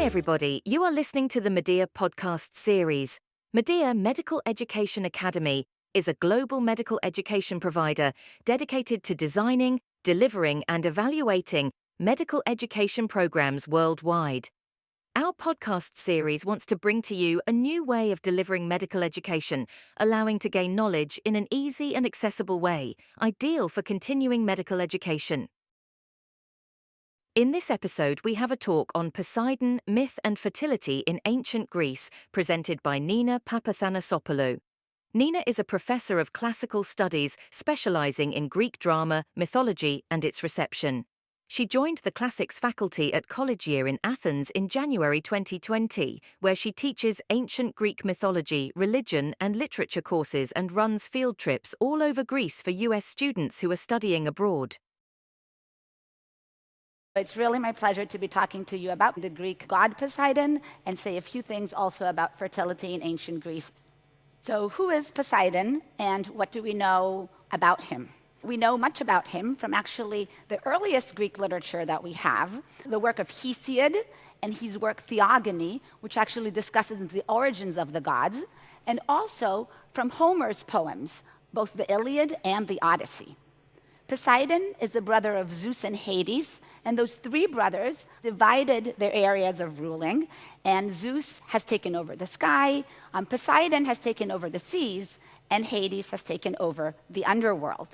everybody. You are listening to the Medea podcast series. Medea Medical Education Academy is a global medical education provider dedicated to designing, delivering, and evaluating medical education programs worldwide. Our podcast series wants to bring to you a new way of delivering medical education, allowing to gain knowledge in an easy and accessible way, ideal for continuing medical education. In this episode, we have a talk on Poseidon, myth and fertility in ancient Greece, presented by Nina Papathanasopoulou. Nina is a professor of classical studies specializing in Greek drama, mythology, and its reception. She joined the classics faculty at College Year in Athens in January 2020, where she teaches ancient Greek mythology, religion, and literature courses and runs field trips all over Greece for US students who are studying abroad. It's really my pleasure to be talking to you about the Greek god Poseidon and say a few things also about fertility in ancient Greece. So who is Poseidon and what do we know about him? We know much about him from actually the earliest Greek literature that we have, the work of Hesiod and his work Theogony, which actually discusses the origins of the gods, and also from Homer's poems, both the Iliad and the Odyssey. Poseidon is the brother of Zeus and Hades, and those three brothers divided their areas of ruling, and Zeus has taken over the sky, Poseidon has taken over the seas, and Hades has taken over the underworld.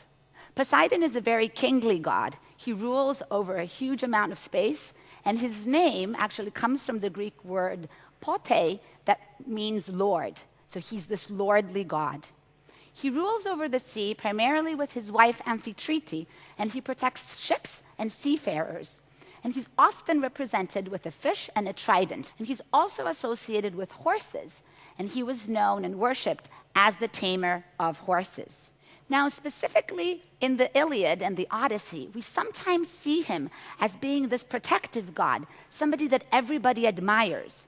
Poseidon is a very kingly god. He rules over a huge amount of space, and his name actually comes from the Greek word pote, that means lord. So he's this lordly god. He rules over the sea primarily with his wife Amphitrite, and he protects ships and seafarers. And he's often represented with a fish and a trident. And he's also associated with horses, and he was known and worshipped as the tamer of horses. Now, specifically in the Iliad and the Odyssey, we sometimes see him as being this protective god, somebody that everybody admires.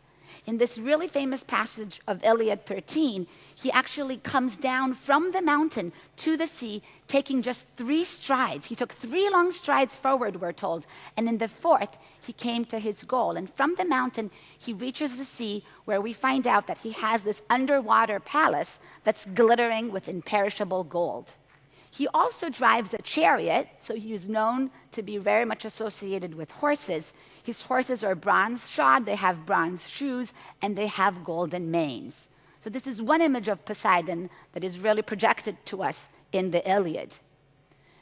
In this really famous passage of Iliad 13, he actually comes down from the mountain to the sea, taking just 3 strides. He took 3 long strides forward, we're told, and in the 4th, he came to his goal. And from the mountain, he reaches the sea, where we find out that he has this underwater palace that's glittering with imperishable gold. He also drives a chariot, so he is known to be very much associated with horses. His horses are bronze-shod, they have bronze shoes, and they have golden manes. So this is one image of Poseidon that is really projected to us in the Iliad.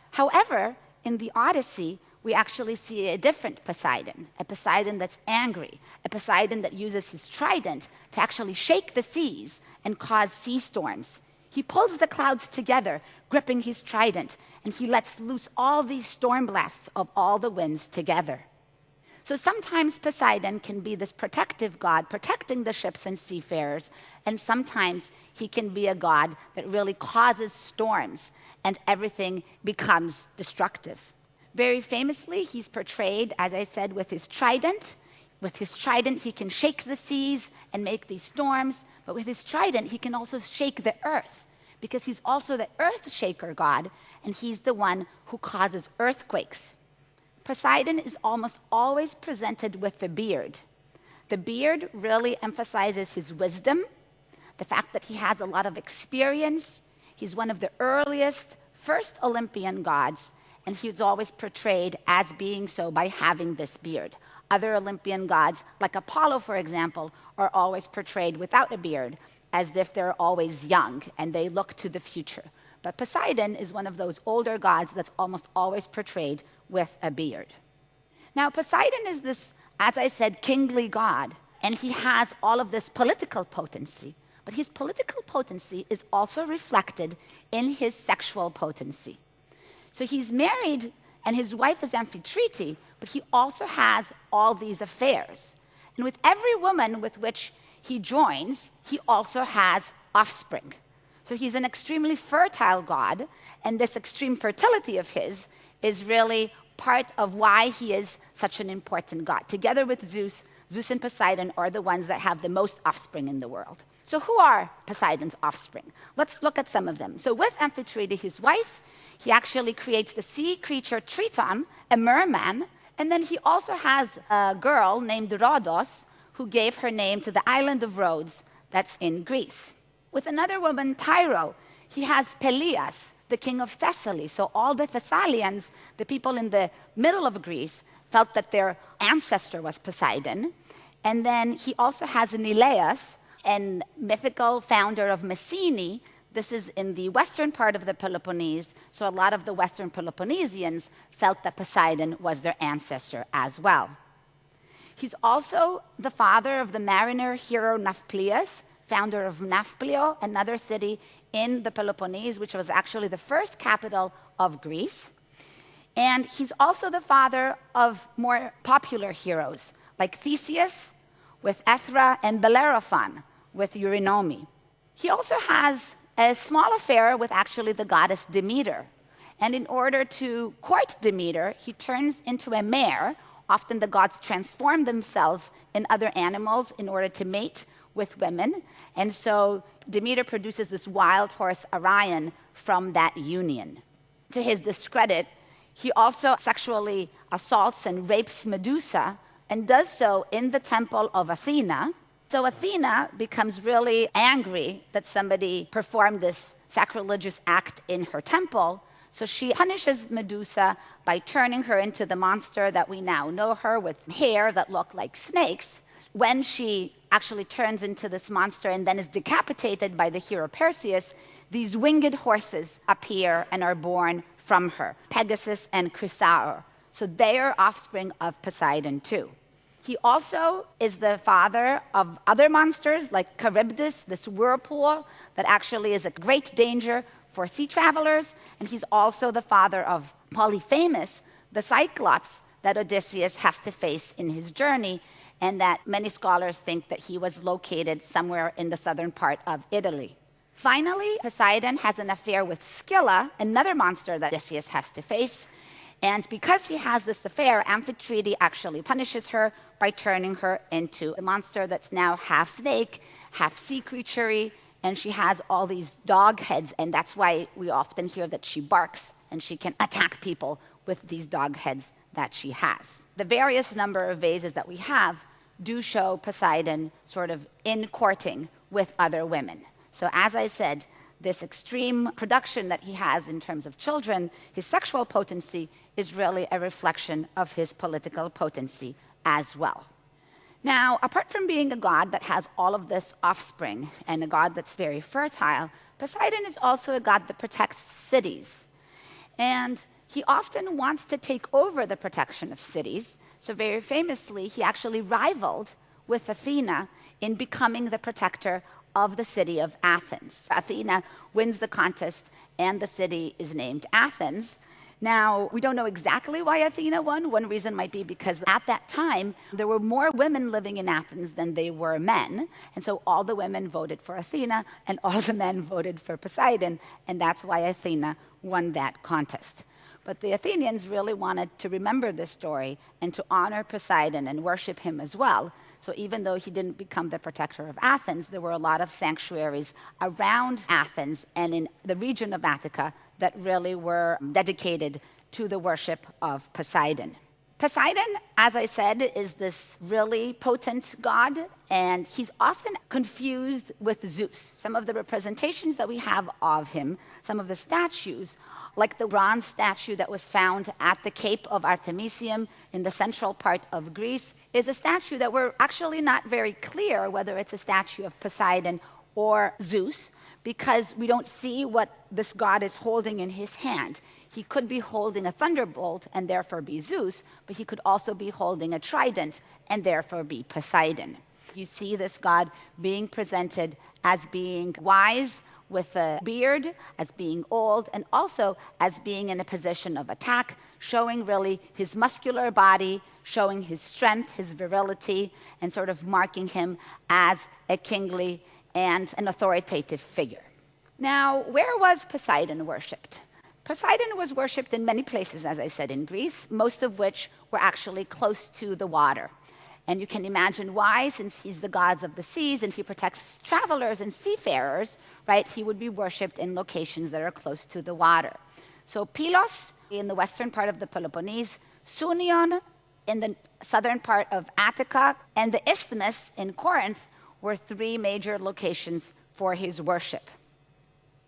However, in the Odyssey, we actually see a different Poseidon, a Poseidon that's angry, a Poseidon that uses his trident to actually shake the seas and cause sea storms. He pulls the clouds together, gripping his trident, and he lets loose all these storm blasts of all the winds together. So sometimes Poseidon can be this protective god, protecting the ships and seafarers, and sometimes he can be a god that really causes storms, and everything becomes destructive. Very famously, he's portrayed, as I said, with his trident. With his trident, he can shake the seas and make these storms, but with his trident, he can also shake the earth, because he's also the earth shaker god, and he's the one who causes earthquakes. Poseidon is almost always presented with the beard. The beard really emphasizes his wisdom, the fact that he has a lot of experience. He's one of the earliest, first Olympian gods, and he's always portrayed as being so by having this beard. Other Olympian gods, like Apollo, for example, are always portrayed without a beard, as if they're always young and they look to the future. But Poseidon is one of those older gods that's almost always portrayed with a beard. Now, Poseidon is this, as I said, kingly god, and he has all of this political potency. But his political potency is also reflected in his sexual potency. So he's married, and his wife is Amphitrite, but he also has all these affairs. And with every woman with which he joins, he also has offspring. So he's an extremely fertile god, and this extreme fertility of his is really part of why he is such an important god. Together with Zeus, Zeus and Poseidon are the ones that have the most offspring in the world. So who are Poseidon's offspring? Let's look at some of them. So with Amphitrite, his wife, he actually creates the sea creature Triton, a merman, and then he also has a girl named Rhodos, who gave her name to the island of Rhodes that's in Greece. With another woman, Tyro, he has Pelias, the king of Thessaly. So all the Thessalians, the people in the middle of Greece, felt that their ancestor was Poseidon. And then he also has Neleus, a mythical founder of Messene. This is in the western part of the Peloponnese, so a lot of the western Peloponnesians felt that Poseidon was their ancestor as well. He's also the father of the mariner hero Nafplius, founder of Nafplio, another city in the Peloponnese, which was actually the first capital of Greece. And he's also the father of more popular heroes, like Theseus with Aethra and Bellerophon with Eurynome. He also has a small affair with actually the goddess Demeter. And in order to court Demeter, he turns into a mare. Often the gods transform themselves in other animals in order to mate with women. And so Demeter produces this wild horse Orion from that union. To his discredit, he also sexually assaults and rapes Medusa, and does so in the temple of Athena. So Athena becomes really angry that somebody performed this sacrilegious act in her temple. So she punishes Medusa by turning her into the monster that we now know her, with hair that look like snakes. When she actually turns into this monster and then is decapitated by the hero Perseus, these winged horses appear and are born from her, Pegasus and Chrysaor. So they are offspring of Poseidon too. He also is the father of other monsters like Charybdis, this whirlpool that actually is a great danger for sea travelers. And he's also the father of Polyphemus, the Cyclops that Odysseus has to face in his journey, and that many scholars think that he was located somewhere in the southern part of Italy. Finally, Poseidon has an affair with Scylla, another monster that Odysseus has to face. And because he has this affair, Amphitrite actually punishes her by turning her into a monster that's now half snake, half sea creature, and she has all these dog heads, and that's why we often hear that she barks and she can attack people with these dog heads that she has. The various number of vases that we have do show Poseidon sort of in courting with other women. So as I said, this extreme production that he has in terms of children, his sexual potency, is really a reflection of his political potency as well. Now, apart from being a god that has all of this offspring and a god that's very fertile, Poseidon is also a god that protects cities. And he often wants to take over the protection of cities. So very famously, he actually rivaled with Athena in becoming the protector of the city of Athens. Athena wins the contest, and the city is named Athens. Now, we don't know exactly why Athena won. One reason might be because at that time, there were more women living in Athens than there were men. And so all the women voted for Athena, and all the men voted for Poseidon, and that's why Athena won that contest. But the Athenians really wanted to remember this story and to honor Poseidon and worship him as well. So even though he didn't become the protector of Athens, there were a lot of sanctuaries around Athens and in the region of Attica that really were dedicated to the worship of Poseidon. Poseidon, as I said, is this really potent god, and he's often confused with Zeus. Some of the representations that we have of him, some of the statues, like the bronze statue that was found at the Cape of Artemisium in the central part of Greece, is a statue that we're actually not very clear whether it's a statue of Poseidon or Zeus, because we don't see what this god is holding in his hand. He could be holding a thunderbolt and therefore be Zeus, but he could also be holding a trident and therefore be Poseidon. You see this god being presented as being wise, with a beard, as being old, and also as being in a position of attack, showing really his muscular body, showing his strength, his virility, and sort of marking him as a kingly and an authoritative figure. Now, where was Poseidon worshipped? Poseidon was worshipped in many places, as I said, in Greece, most of which were actually close to the water. And you can imagine why, since he's the god of the seas and he protects travelers and seafarers, right? He would be worshipped in locations that are close to the water. So Pylos, in the western part of the Peloponnese, Sunion, in the southern part of Attica, and the Isthmus in Corinth were three major locations for his worship.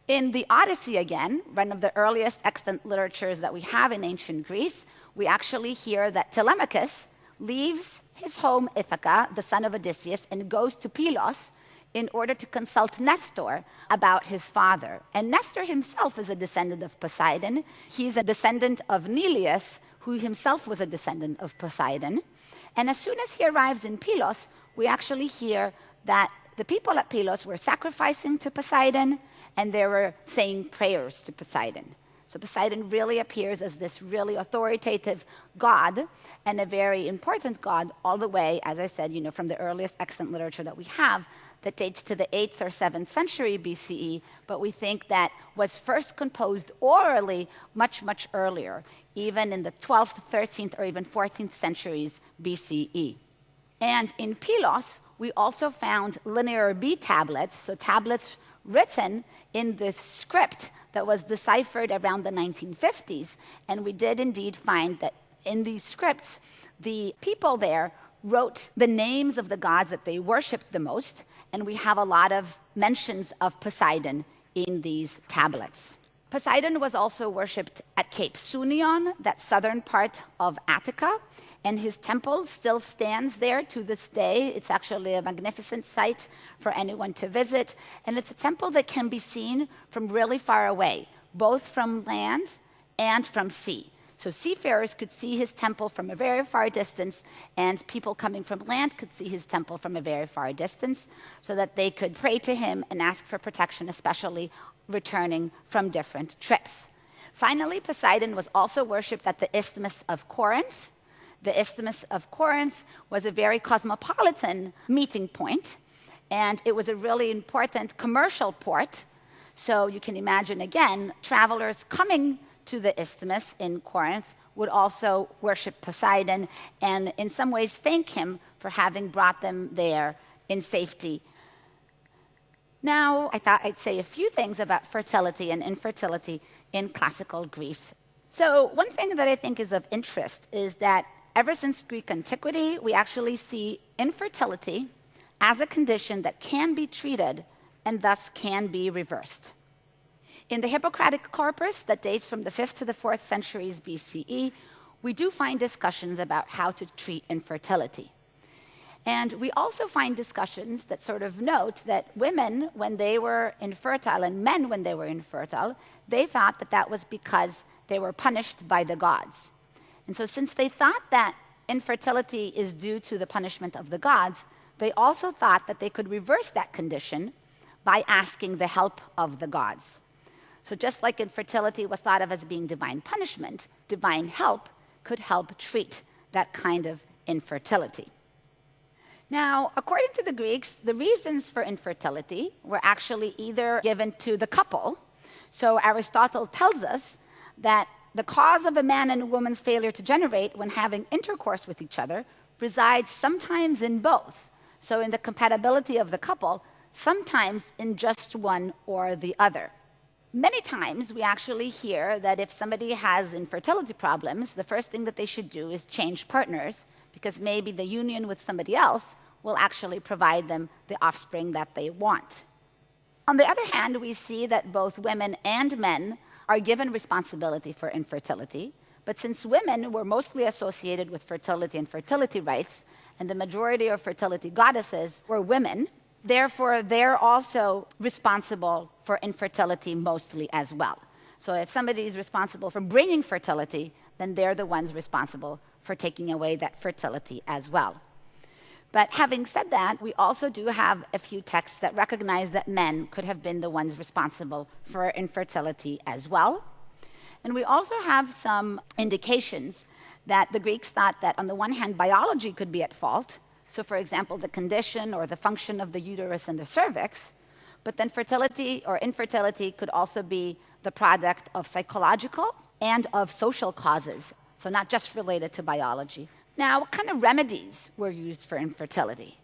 In the Odyssey, again, one of the earliest extant literatures that we have in ancient Greece, we actually hear that Telemachus leaves his home Ithaca, the son of Odysseus, and goes to Pylos in order to consult Nestor about his father. And Nestor himself is a descendant of Poseidon. He's a descendant of Neleus, who himself was a descendant of Poseidon. And as soon as he arrives in Pylos, we actually hear that the people at Pylos were sacrificing to Poseidon, and they were saying prayers to Poseidon. So Poseidon really appears as this really authoritative god, and a very important god, all the way, as I said, from the earliest extant literature that we have, that dates to the 8th or 7th century BCE, but we think that was first composed orally much, much earlier, even in the 12th, 13th, or even 14th centuries BCE. And in Pylos, we also found linear B tablets, so tablets written in this script that was deciphered around the 1950s. And we did indeed find that in these scripts, the people there wrote the names of the gods that they worshipped the most, and we have a lot of mentions of Poseidon in these tablets. Poseidon was also worshipped at Cape Sunion, that southern part of Attica, and his temple still stands there to this day. It's actually a magnificent site for anyone to visit, and it's a temple that can be seen from really far away, both from land and from sea. So seafarers could see his temple from a very far distance, and people coming from land could see his temple from a very far distance, so that they could pray to him and ask for protection, especially returning from different trips. Finally, Poseidon was also worshipped at the Isthmus of Corinth. The Isthmus of Corinth was a very cosmopolitan meeting point, and it was a really important commercial port. So you can imagine, again, travelers coming to the Isthmus in Corinth would also worship Poseidon and in some ways thank him for having brought them there in safety. Now, I thought I'd say a few things about fertility and infertility in classical Greece. So one thing that I think is of interest is that ever since Greek antiquity, we actually see infertility as a condition that can be treated and thus can be reversed. In the Hippocratic corpus that dates from the 5th to the 4th centuries BCE, we do find discussions about how to treat infertility. And we also find discussions that sort of note that women, when they were infertile, and men, when they were infertile, they thought that that was because they were punished by the gods. And so since they thought that infertility is due to the punishment of the gods, they also thought that they could reverse that condition by asking the help of the gods. So just like infertility was thought of as being divine punishment, divine help could help treat that kind of infertility. Now, according to the Greeks, the reasons for infertility were actually either given to the couple. So Aristotle tells us that the cause of a man and a woman's failure to generate when having intercourse with each other resides sometimes in both. So in the compatibility of the couple, sometimes in just one or the other. Many times we actually hear that if somebody has infertility problems, the first thing that they should do is change partners, because maybe the union with somebody else will actually provide them the offspring that they want. On the other hand, we see that both women and men are given responsibility for infertility, but since women were mostly associated with fertility and fertility rites, and the majority of fertility goddesses were women, therefore they're also responsible for infertility mostly as well. So if somebody is responsible for bringing fertility, then they're the ones responsible for taking away that fertility as well. But having said that, we also do have a few texts that recognize that men could have been the ones responsible for infertility as well. And we also have some indications that the Greeks thought that, on the one hand, biology could be at fault. So, for example, the condition or the function of the uterus and the cervix. But then fertility or infertility could also be the product of psychological and of social causes. So not just related to biology. Now, what kind of remedies were used for infertility?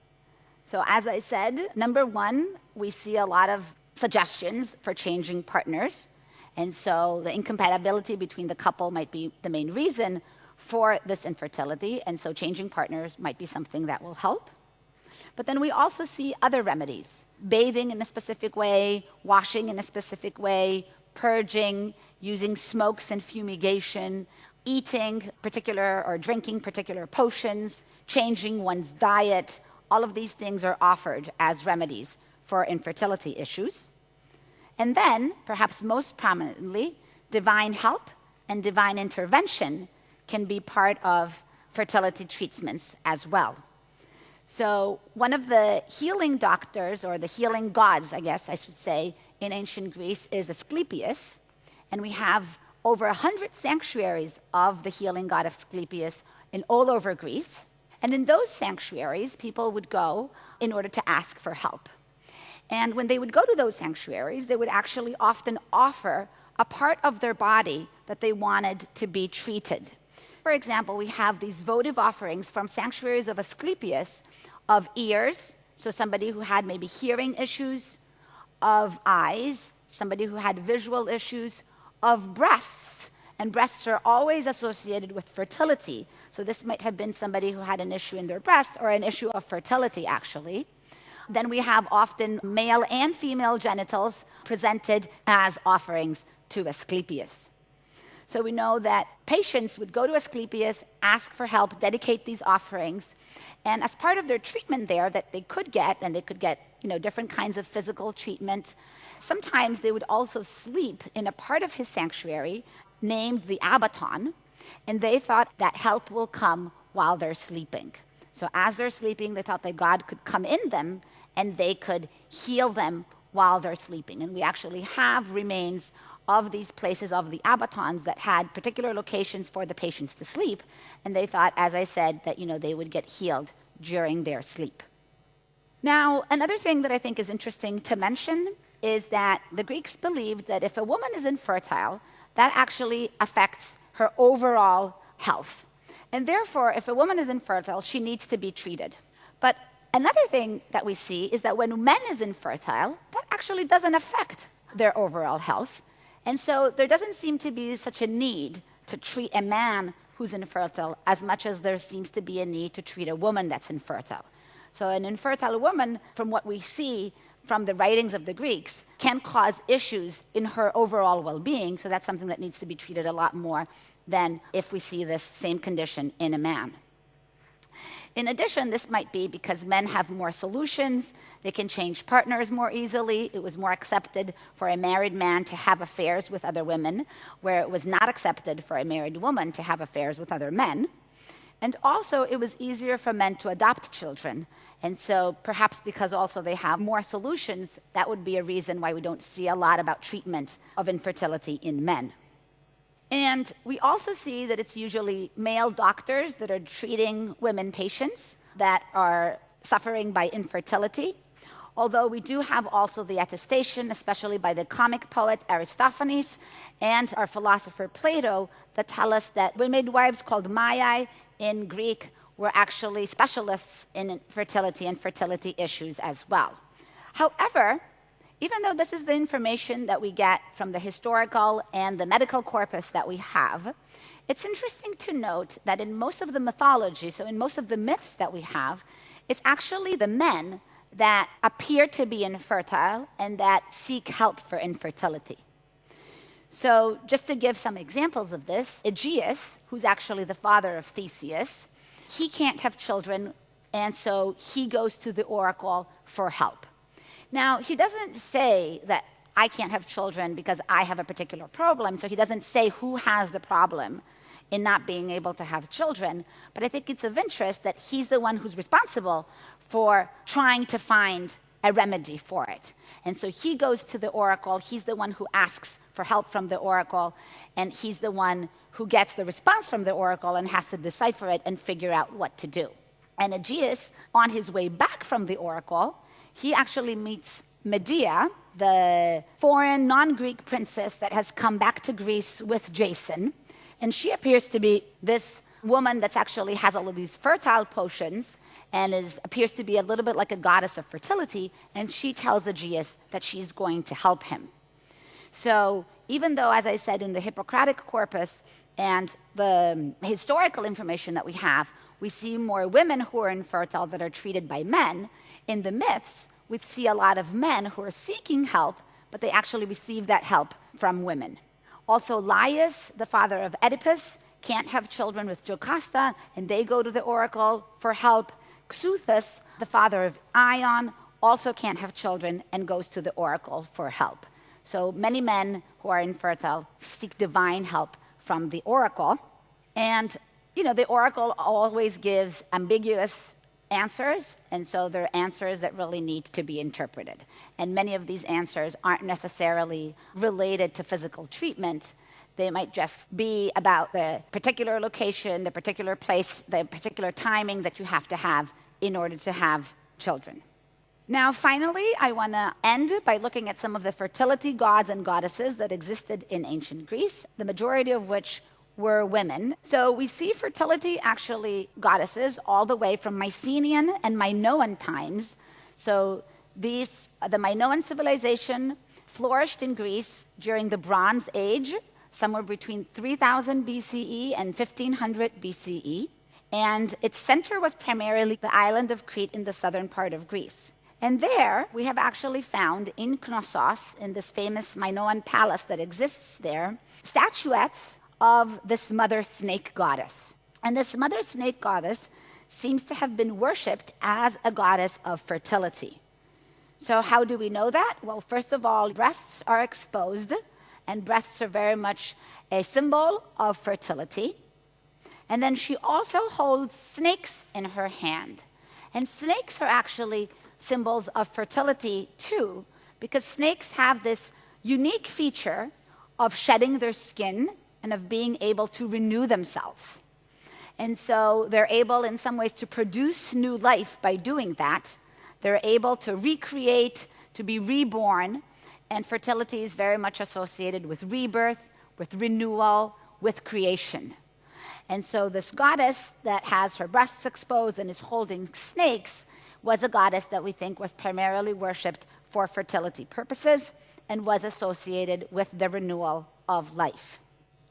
So as I said, number one, we see a lot of suggestions for changing partners. And so the incompatibility between the couple might be the main reason for this infertility, and so changing partners might be something that will help. But then we also see other remedies: bathing in a specific way, washing in a specific way, purging, using smokes and fumigation, eating particular or drinking particular potions, changing one's diet. All of these things are offered as remedies for infertility issues. And then, perhaps most prominently, divine help and divine intervention can be part of fertility treatments as well. So one of the healing doctors, or the healing gods, I guess I should say, in ancient Greece is Asclepius. And we have over 100 sanctuaries of the healing god of Asclepius all over Greece. And in those sanctuaries, people would go in order to ask for help. And when they would go to those sanctuaries, they would actually often offer a part of their body that they wanted to be treated. For example, we have these votive offerings from sanctuaries of Asclepius of ears, so somebody who had maybe hearing issues, of eyes, somebody who had visual issues, of breasts. And breasts are always associated with fertility. So this might have been somebody who had an issue in their breasts or an issue of fertility, actually. Then we have often male and female genitals presented as offerings to Asclepius. So we know that patients would go to Asclepius, ask for help, dedicate these offerings, and as part of their treatment there that they could get, and they could get different kinds of physical treatment, sometimes they would also sleep in a part of his sanctuary named the Abaton, and they thought that help will come while they're sleeping. So as they're sleeping, they thought that God could come in them and they could heal them while they're sleeping. And we actually have remains of these places, of the Abatons, that had particular locations for the patients to sleep, and they thought, as I said, that they would get healed during their sleep. Now, another thing that I think is interesting to mention is that the Greeks believed that if a woman is infertile, that actually affects her overall health. And therefore, if a woman is infertile, she needs to be treated. But another thing that we see is that when men is infertile, that actually doesn't affect their overall health. And so there doesn't seem to be such a need to treat a man who's infertile as much as there seems to be a need to treat a woman that's infertile. So an infertile woman, from what we see from the writings of the Greeks, can cause issues in her overall well-being. So that's something that needs to be treated a lot more than if we see this same condition in a man. In addition, this might be because men have more solutions. They can change partners more easily. It was more accepted for a married man to have affairs with other women, where it was not accepted for a married woman to have affairs with other men. And also, it was easier for men to adopt children. And so perhaps because also they have more solutions, that would be a reason why we don't see a lot about treatment of infertility in men. And we also see that it's usually male doctors that are treating women patients that are suffering by infertility. Although we do have also the attestation, especially by the comic poet Aristophanes and our philosopher Plato, that tell us that midwives called Maiai in Greek were actually specialists in fertility and fertility issues as well. However, even though this is the information that we get from the historical and the medical corpus that we have, it's interesting to note that in most of the mythology, so in most of the myths that we have, it's actually the men that appear to be infertile and that seek help for infertility. So just to give some examples of this, Aegeus, who's actually the father of Theseus, he can't have children, and so he goes to the oracle for help. Now, he doesn't say that I can't have children because I have a particular problem, so he doesn't say who has the problem in not being able to have children, but I think it's of interest that he's the one who's responsible for trying to find a remedy for it. And so he goes to the oracle, he's the one who asks for help from the oracle, and he's the one who gets the response from the oracle and has to decipher it and figure out what to do. And Aegeus, on his way back from the oracle, he actually meets Medea, the foreign, non-Greek princess that has come back to Greece with Jason. And she appears to be this woman that actually has all of these fertile potions and appears to be a little bit like a goddess of fertility. And she tells Aegeus that she's going to help him. So even though, as I said, in the Hippocratic corpus And the historical information that we have, we see more women who are infertile that are treated by men. In the myths, we see a lot of men who are seeking help, but they actually receive that help from women. Also, Laius, the father of Oedipus, can't have children with Jocasta, and they go to the oracle for help. Xuthus, the father of Ion, also can't have children and goes to the oracle for help. So many men who are infertile seek divine help from the oracle. And, the oracle always gives ambiguous answers, and so they're answers that really need to be interpreted. And many of these answers aren't necessarily related to physical treatment. They might just be about the particular location, the particular place, the particular timing that you have to have in order to have children. Now, finally, I want to end by looking at some of the fertility gods and goddesses that existed in ancient Greece, the majority of which were women. So we see fertility goddesses all the way from Mycenaean and Minoan times. So the Minoan civilization flourished in Greece during the Bronze Age, somewhere between 3000 BCE and 1500 BCE. And its center was primarily the island of Crete in the southern part of Greece. And there, we have actually found in Knossos, in this famous Minoan palace that exists there, statuettes of this mother snake goddess. And this mother snake goddess seems to have been worshipped as a goddess of fertility. So how do we know that? Well, first of all, breasts are exposed, and breasts are very much a symbol of fertility. And then she also holds snakes in her hand. And snakes are actually symbols of fertility too, because snakes have this unique feature of shedding their skin and of being able to renew themselves. And so they're able in some ways to produce new life by doing that. They're able to recreate, to be reborn, and fertility is very much associated with rebirth, with renewal, with creation. And so this goddess that has her breasts exposed and is holding snakes was a goddess that we think was primarily worshipped for fertility purposes and was associated with the renewal of life.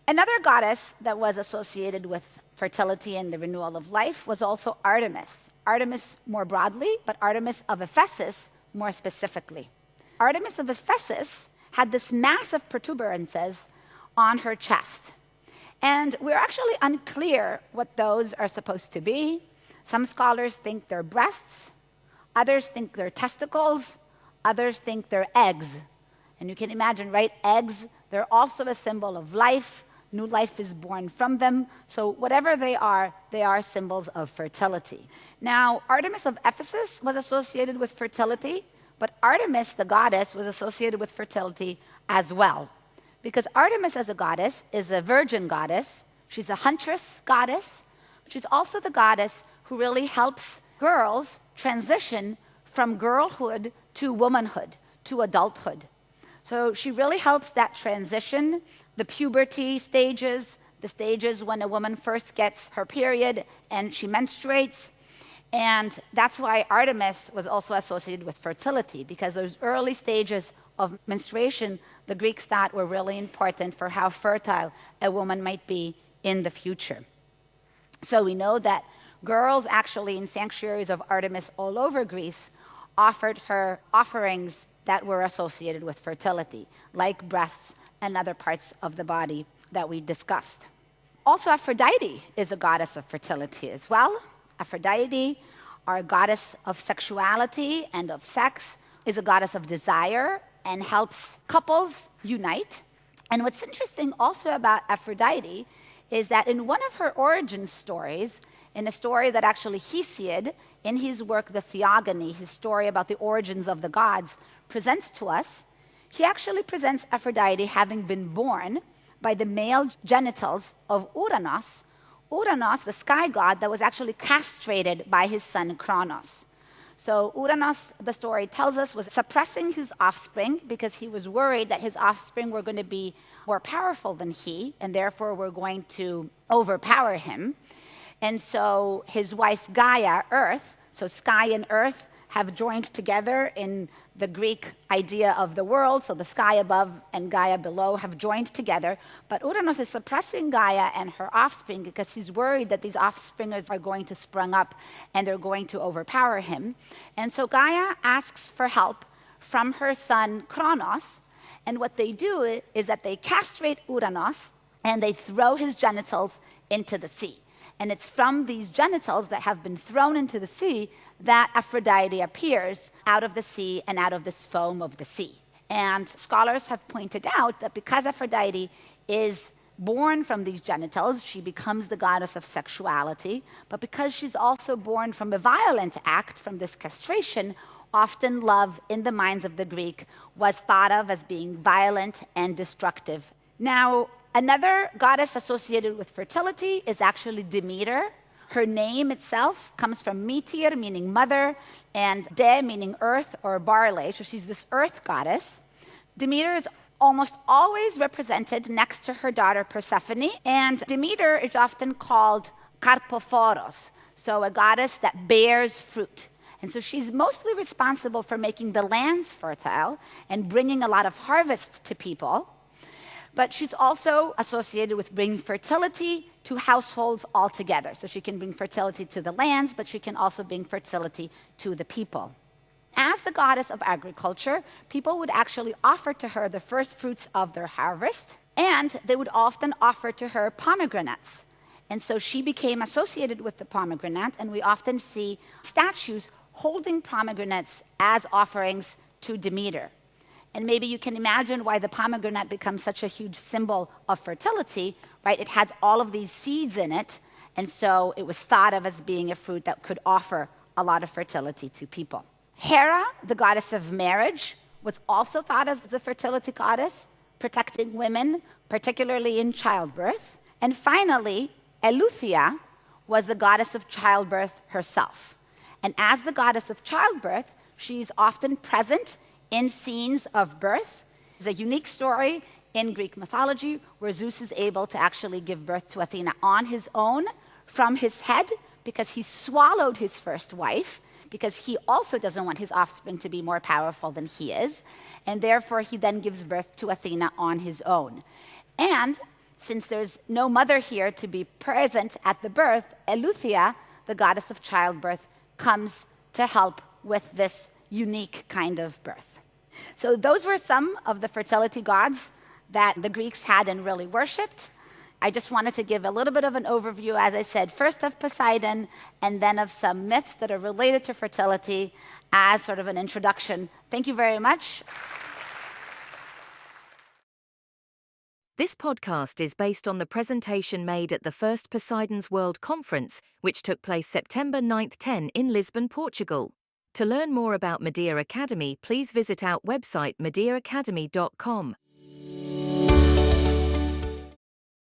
Another goddess that was associated with fertility and the renewal of life was also Artemis. Artemis more broadly, but Artemis of Ephesus more specifically. Artemis of Ephesus had this massive protuberances on her chest. And we're actually unclear what those are supposed to be. Some scholars think they're breasts, others think they're testicles, others think they're eggs. And you can imagine, right? Eggs, they're also a symbol of life. New life is born from them. So whatever they are symbols of fertility. Now, Artemis of Ephesus was associated with fertility, but Artemis, the goddess, was associated with fertility as well. Because Artemis as a goddess is a virgin goddess. She's a huntress goddess. But she's also the goddess who really helps girls transition from girlhood to womanhood, to adulthood. So she really helps that transition, the puberty stages, the stages when a woman first gets her period and she menstruates. And that's why Artemis was also associated with fertility, because those early stages of menstruation, the Greeks thought were really important for how fertile a woman might be in the future. So we know that girls actually in sanctuaries of Artemis all over Greece offered her offerings that were associated with fertility, like breasts and other parts of the body that we discussed. Also, Aphrodite is a goddess of fertility as well. Aphrodite, our goddess of sexuality and of sex, is a goddess of desire and helps couples unite. And what's interesting also about Aphrodite is that in one of her origin stories, in a story that actually Hesiod, in his work The Theogony, his story about the origins of the gods, presents to us, he actually presents Aphrodite having been born by the male genitals of Uranos. Uranos, the sky god, that was actually castrated by his son Kronos. So Uranos, the story tells us, was suppressing his offspring because he was worried that his offspring were going to be more powerful than he, and therefore were going to overpower him. And so his wife Gaia, Earth, so sky and earth, have joined together in the Greek idea of the world, so the sky above and Gaia below have joined together, but Uranos is suppressing Gaia and her offspring because he's worried that these offspring are going to spring up and they're going to overpower him. And so Gaia asks for help from her son Kronos, and what they do is that they castrate Uranos and they throw his genitals into the sea. And it's from these genitals that have been thrown into the sea that Aphrodite appears out of the sea and out of this foam of the sea. And scholars have pointed out that because Aphrodite is born from these genitals, she becomes the goddess of sexuality, but because she's also born from a violent act, from this castration, often love in the minds of the Greek was thought of as being violent and destructive. Now, another goddess associated with fertility is actually Demeter. Her name itself comes from meteor, meaning mother, and de, meaning earth or barley. So she's this earth goddess. Demeter is almost always represented next to her daughter Persephone, and Demeter is often called Karpophoros, so a goddess that bears fruit. And so she's mostly responsible for making the lands fertile and bringing a lot of harvests to people. But she's also associated with bringing fertility to households altogether. So she can bring fertility to the lands, but she can also bring fertility to the people. As the goddess of agriculture, people would actually offer to her the first fruits of their harvest, and they would often offer to her pomegranates. And so she became associated with the pomegranate, and we often see statues holding pomegranates as offerings to Demeter. And maybe you can imagine why the pomegranate becomes such a huge symbol of fertility, right? It has all of these seeds in it, and so it was thought of as being a fruit that could offer a lot of fertility to people. Hera, the goddess of marriage, was also thought of as a fertility goddess, protecting women, particularly in childbirth. And finally, Eleuthia was the goddess of childbirth herself. And as the goddess of childbirth, she's often present in scenes of birth. There's a unique story in Greek mythology where Zeus is able to actually give birth to Athena on his own from his head because he swallowed his first wife, because he also doesn't want his offspring to be more powerful than he is, and therefore he then gives birth to Athena on his own. And since there's no mother here to be present at the birth, Eleuthia, the goddess of childbirth, comes to help with this unique kind of birth. So those were some of the fertility gods that the Greeks had and really worshipped. I just wanted to give a little bit of an overview, as I said, first of Poseidon, and then of some myths that are related to fertility as sort of an introduction. Thank you very much. This podcast is based on the presentation made at the first Poseidon's World Conference, which took place September 9-10 in Lisbon, Portugal. To learn more about Medea Academy, please visit our website medeaacademy.com.